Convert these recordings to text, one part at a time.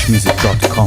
Music.com.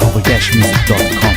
CoverDashMusic.com.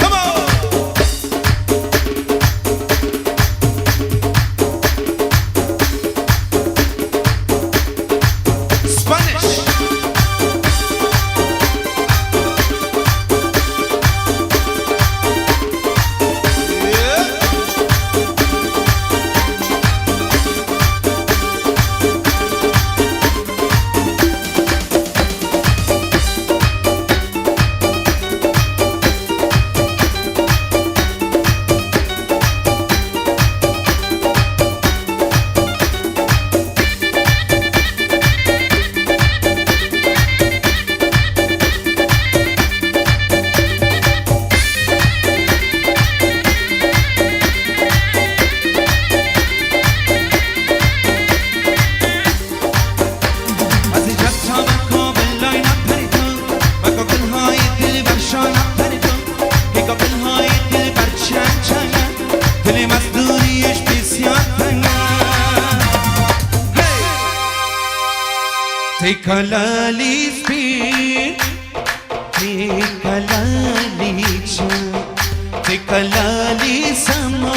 come on Spanish Take a lolly speed, take a lolly chan, take a lolly sama,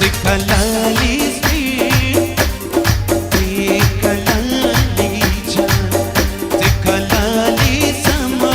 Take a lolly speed, take a lolly chan, take a lolly sama,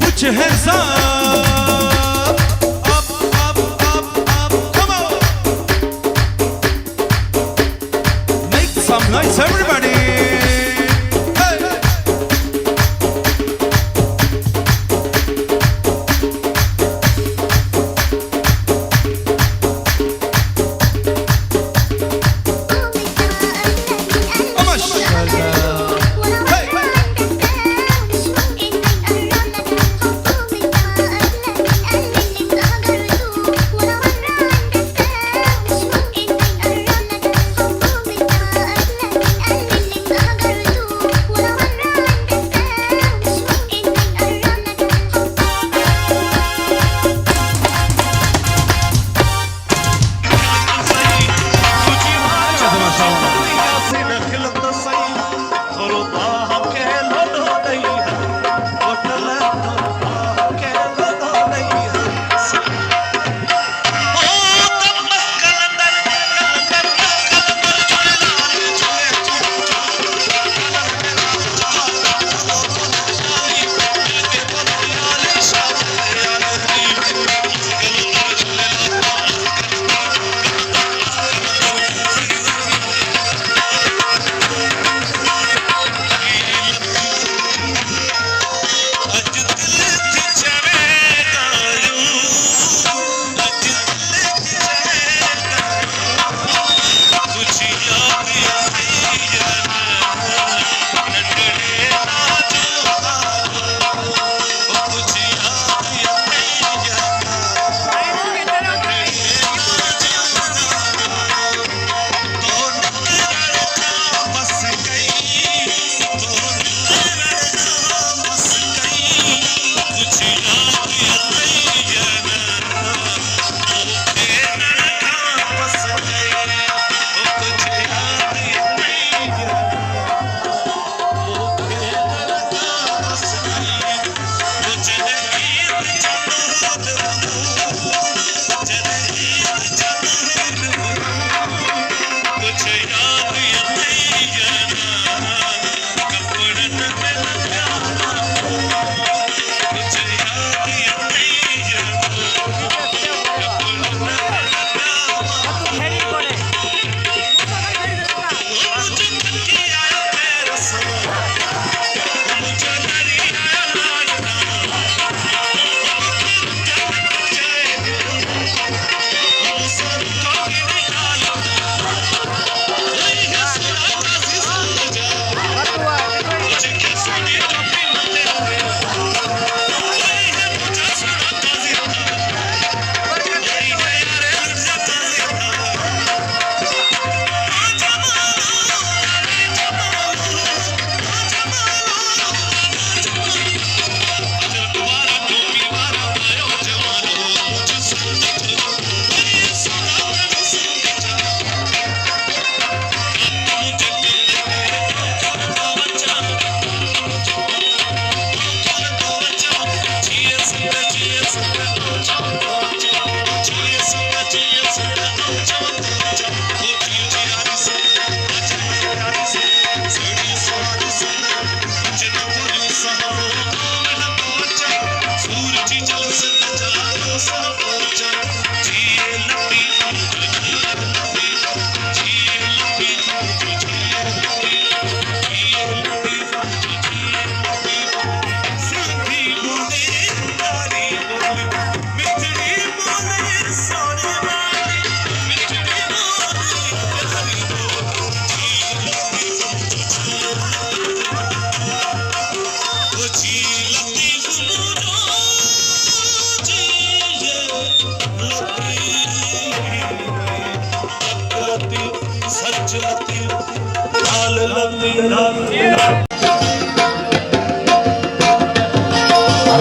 Put your hands up. Nice, everybody! Hey!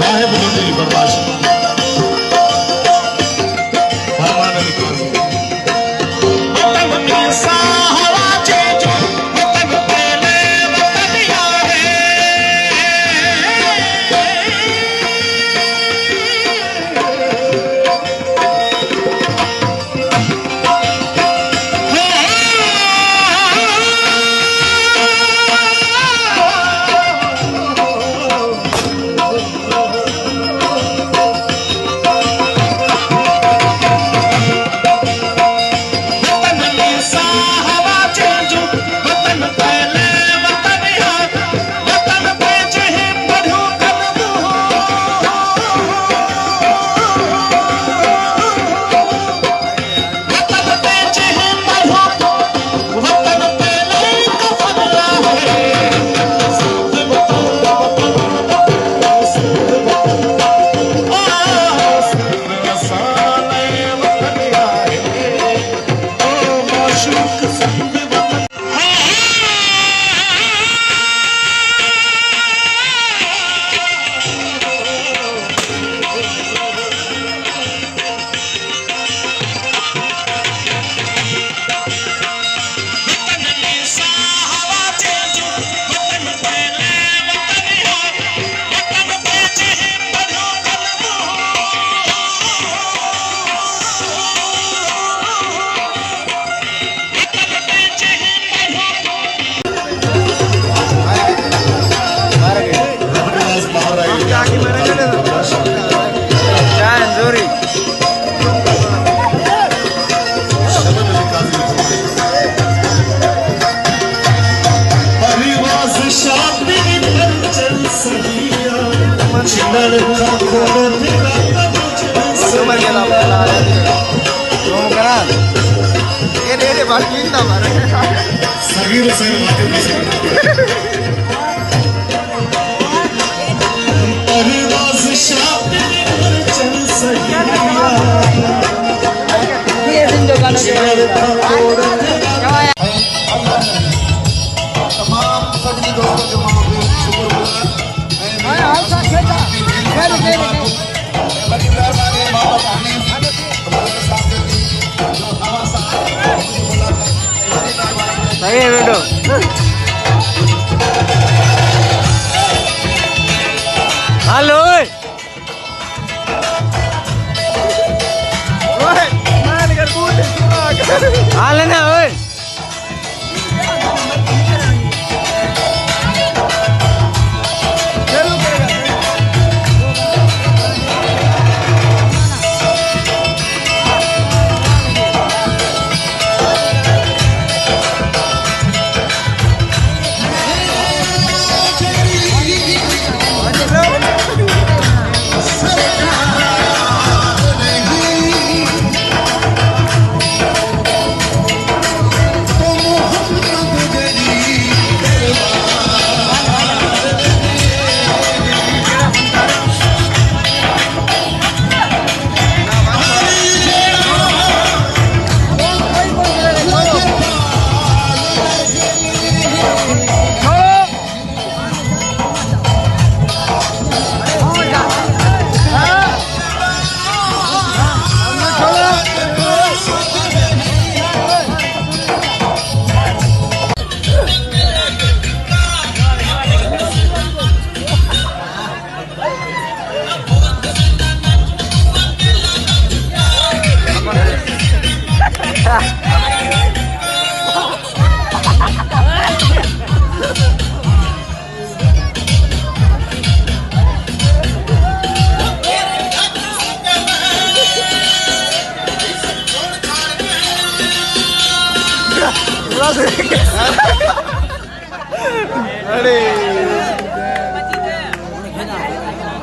राह बुलंदी बर्दाश्त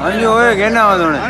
Anh ơi, cái nào rồi này?